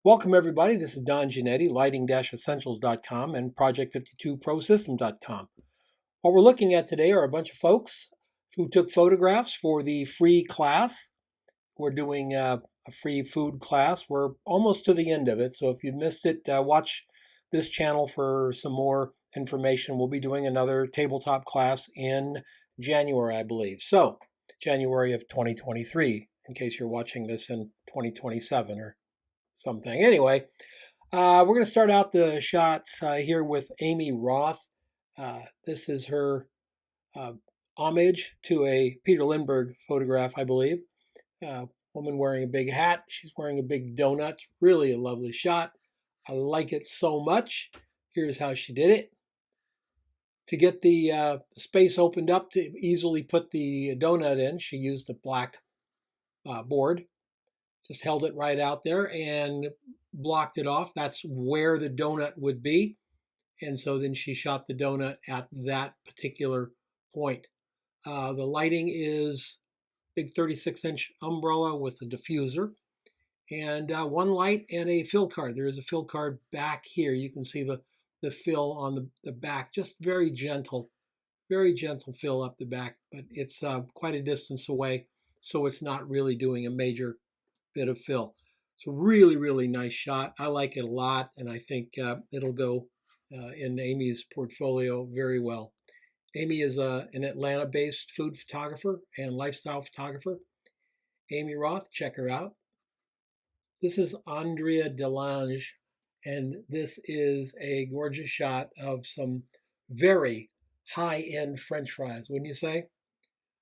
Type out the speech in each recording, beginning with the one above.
Welcome, everybody. This is Don Giannetti, lighting-essentials.com and project52prosystem.com. What we're looking at today are a bunch of folks who took photographs for the free class. We're doing a free food class. We're almost to the end of it, so if you missed it, watch this channel for some more information. We'll be doing another tabletop class in January, I believe. So, January of 2023, in case you're watching this in 2027 or something. Anyway, we're going to start out the shots here with Amy Roth. This is her homage to a Peter Lindbergh photograph, I believe. Woman wearing a big hat. She's wearing a big donut. Really a lovely shot. I like it so much. Here's how she did it. To get the space opened up to easily put the donut in, she used a black board. Just held it right out there and blocked it off. That's where the donut would be. And so then she shot the donut at that particular point. The lighting is big 36-inch umbrella with a diffuser and one light and a fill card. There is a fill card back here. You can see the fill on the back, just very gentle fill up the back, but it's quite a distance away, so it's not really doing a major bit of fill. So really nice shot. I like it a lot, and I think it'll go in Amy's portfolio very well. Amy is an Atlanta-based food photographer and lifestyle photographer. Amy Roth, check her out. This is Andrea Delange, and this is a gorgeous shot of some very high-end French fries, wouldn't you say?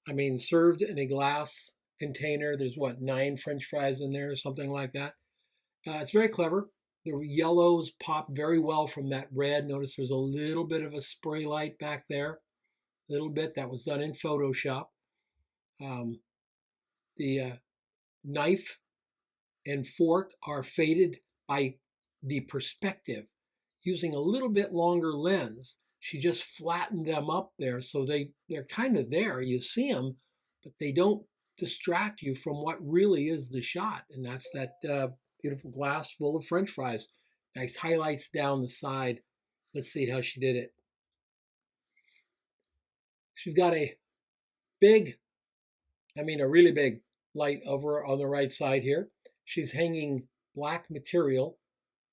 I mean, served in a glass container. There's 9 French fries in there or something like that. It's very clever. The yellows pop very well from that red. Notice there's a little bit of a spray light back there. A little bit. That was done in Photoshop. The knife and fork are faded by the perspective. Using a little bit longer lens, she just flattened them up there so they're kind of there. You see them, but they don't distract you from what really is the shot, and that's that beautiful glass full of French fries. Nice highlights down the side. Let's see how she did it. She's got a really big light over on the right side here. She's hanging black material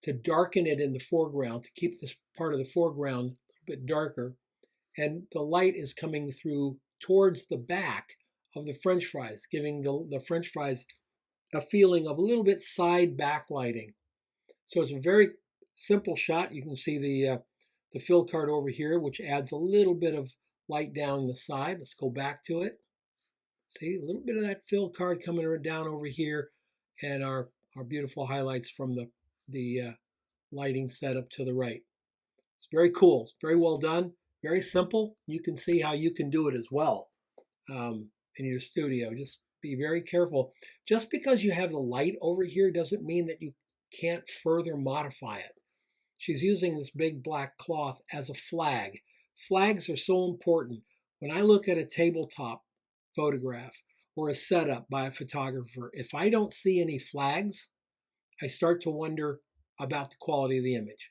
to darken it in the foreground, to keep this part of the foreground a bit darker. And the light is coming through towards the back of the French fries, giving the French fries a feeling of a little bit side backlighting. So it's a very simple shot. You can see the fill card over here, which adds a little bit of light down the side. Let's go back to it. See, a little bit of that fill card coming down over here, and our beautiful highlights from the lighting setup to the right. It's very cool. It's very well done. Very simple. You can see how you can do it as well in your studio. Just be very careful. Just because you have the light over here doesn't mean that you can't further modify it. She's using this big black cloth as a flag. Flags are so important. When I look at a tabletop photograph or a setup by a photographer, if I don't see any flags, I start to wonder about the quality of the image.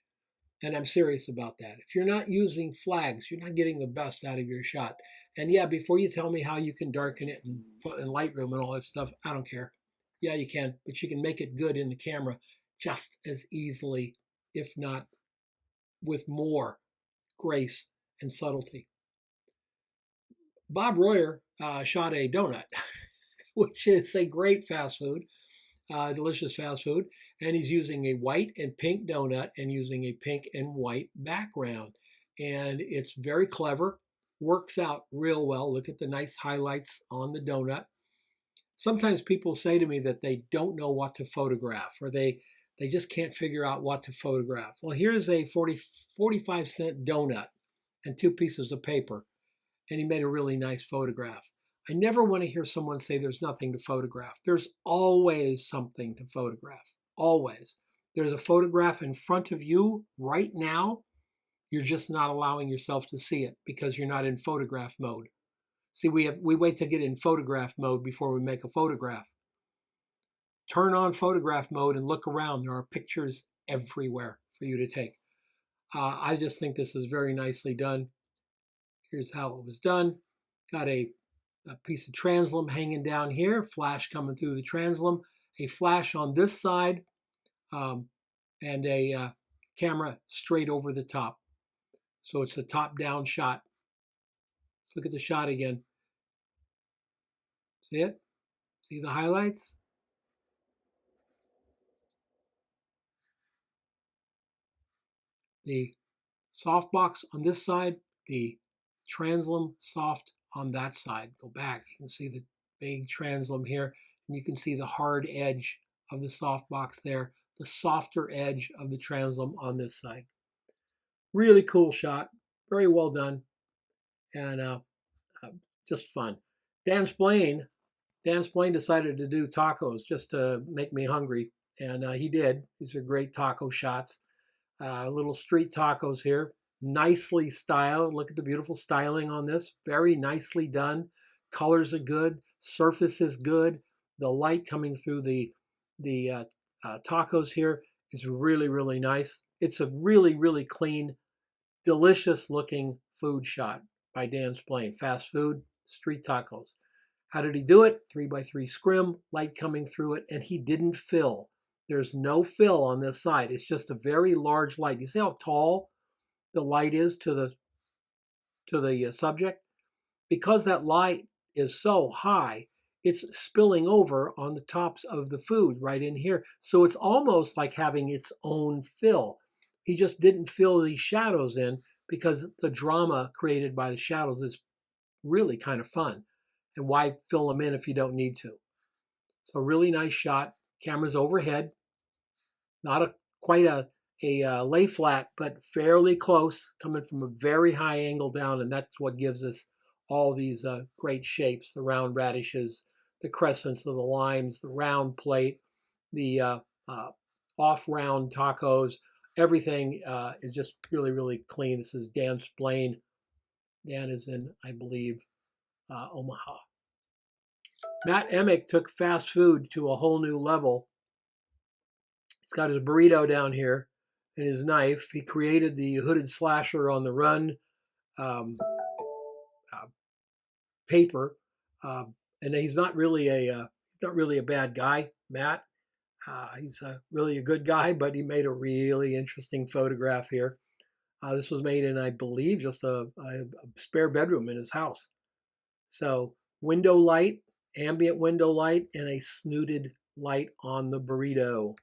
And I'm serious about that. If you're not using flags, you're not getting the best out of your shot. And yeah, before you tell me how you can darken it in Lightroom and all that stuff, I don't care. Yeah, you can, but you can make it good in the camera just as easily, if not with more grace and subtlety. Bob Royer shot a donut, which is a great fast food, delicious fast food. And he's using a white and pink donut and using a pink and white background. And it's very clever, works out real well. Look at the nice highlights on the donut. Sometimes people say to me that they don't know what to photograph, or they just can't figure out what to photograph. Well, here's a 45-cent donut and 2 pieces of paper, and he made a really nice photograph. I never want to hear someone say there's nothing to photograph. There's always something to photograph. Always. There's a photograph in front of you right now. You're just not allowing yourself to see it because you're not in photograph mode. See, we wait to get in photograph mode before we make a photograph. turn on photograph mode and look around. There are pictures everywhere for you to take. I just think this is very nicely done. Here's how it was done. Got a piece of translum hanging down here, flash coming through the translum, a flash on this side, and a camera straight over the top. So it's a top-down shot. Let's look at the shot again. See it? See the highlights? The softbox on this side, the translum soft on that side. Go back, you can see the big translum here, and you can see the hard edge of the softbox there, the softer edge of the translum on this side. Really cool shot, very well done, and just fun. Dan Splain decided to do tacos just to make me hungry, and he did. These are great taco shots. Little street tacos here, nicely styled. Look at the beautiful styling on this. Very nicely done. Colors are good. Surface is good. The light coming through the tacos here is really, really nice. It's a really, really clean, delicious looking food shot by Dan Splain. Fast food, street tacos. How did he do it? 3x3 scrim, light coming through it, and he didn't fill. There's no fill on this side. It's just a very large light. You see how tall the light is to the subject? Because that light is so high, it's spilling over on the tops of the food right in here. So it's almost like having its own fill. He just didn't fill these shadows in because the drama created by the shadows is really kind of fun. And why fill them in if you don't need to? So really nice shot. Camera's overhead. Not quite a lay flat, but fairly close, coming from a very high angle down, and that's what gives us all these great shapes, the round radishes, the crescents of the limes, the round plate, the off-round tacos. Everything is just really, really clean. This is Dan Splain. Dan is in, I believe, Omaha. Matt Emick took fast food to a whole new level. He's got his burrito down here and his knife. He created the hooded slasher on the run paper, and he's not really a bad guy, Matt. He's really a good guy, but he made a really interesting photograph here. This was made in, I believe, just a spare bedroom in his house. So window light, ambient window light, and a snooted light on the burrito.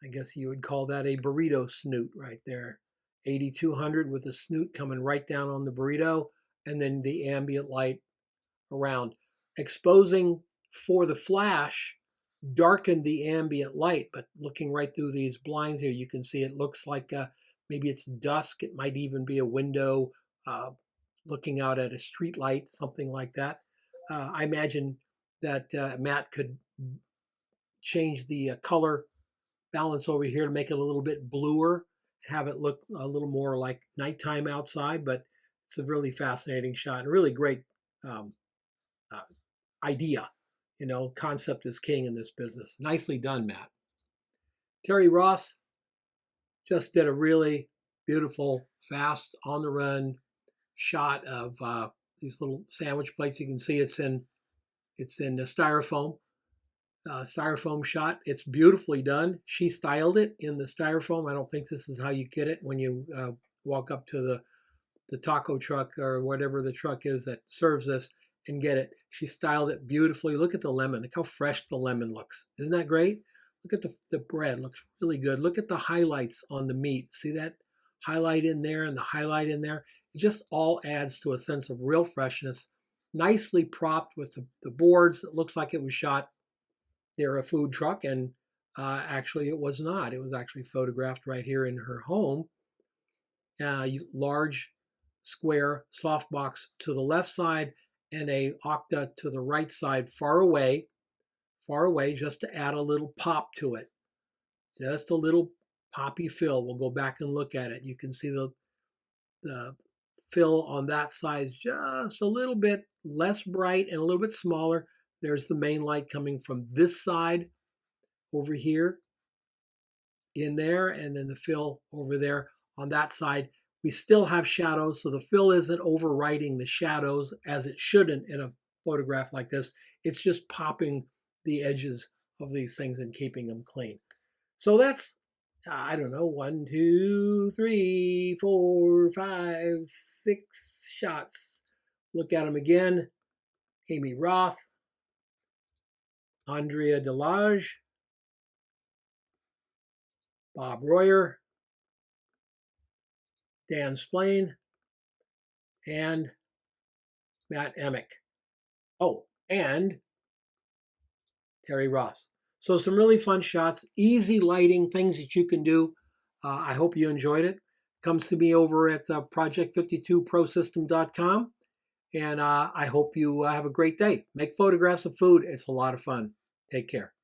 I guess you would call that a burrito snoot right there. 8200 with a snoot coming right down on the burrito, and then the ambient light around. Exposing for the flash darkened the ambient light, but looking right through these blinds here, you can see it looks like maybe it's dusk. It might even be a window looking out at a street light, something like that. I imagine that Matt could change the color balance over here to make it a little bit bluer, have it look a little more like nighttime outside, but it's a really fascinating shot and really great idea. You know, concept is king in this business. Nicely done, Matt. Terry Ross just did a really beautiful, fast, on the run shot of these little sandwich plates. You can see it's in the styrofoam. Styrofoam shot. It's beautifully done. She styled it in the styrofoam. I don't think this is how you get it when you walk up to the taco truck or whatever the truck is that serves this and get it. She styled it beautifully. Look at the lemon. Look how fresh the lemon looks. Isn't that great? Look at the bread. Looks really good. Look at the highlights on the meat. See that highlight in there and the highlight in there? It just all adds to a sense of real freshness. Nicely propped with the boards. It looks like it was shot near a food truck, and actually it was not. It was actually photographed right here in her home. Large square softbox to the left side and a octa to the right side, far away, just to add a little pop to it. Just a little poppy fill. We'll go back and look at it. You can see the fill on that side is just a little bit less bright and a little bit smaller There's the main light coming from this side over here in there, and then the fill over there on that side. We still have shadows, so the fill isn't overwriting the shadows as it shouldn't in a photograph like this. It's just popping the edges of these things and keeping them clean. So that's, I don't know, 1, 2, 3, 4, 5, 6 shots. Look at them again. Amy Roth, Andrea Delage, Bob Royer, Dan Splain, and Matt Emick. Oh, and Terry Ross. So some really fun shots, easy lighting, things that you can do. I hope you enjoyed it. Comes to me over at project52prosystem.com. And I hope you have a great day. Make photographs of food. It's a lot of fun. Take care.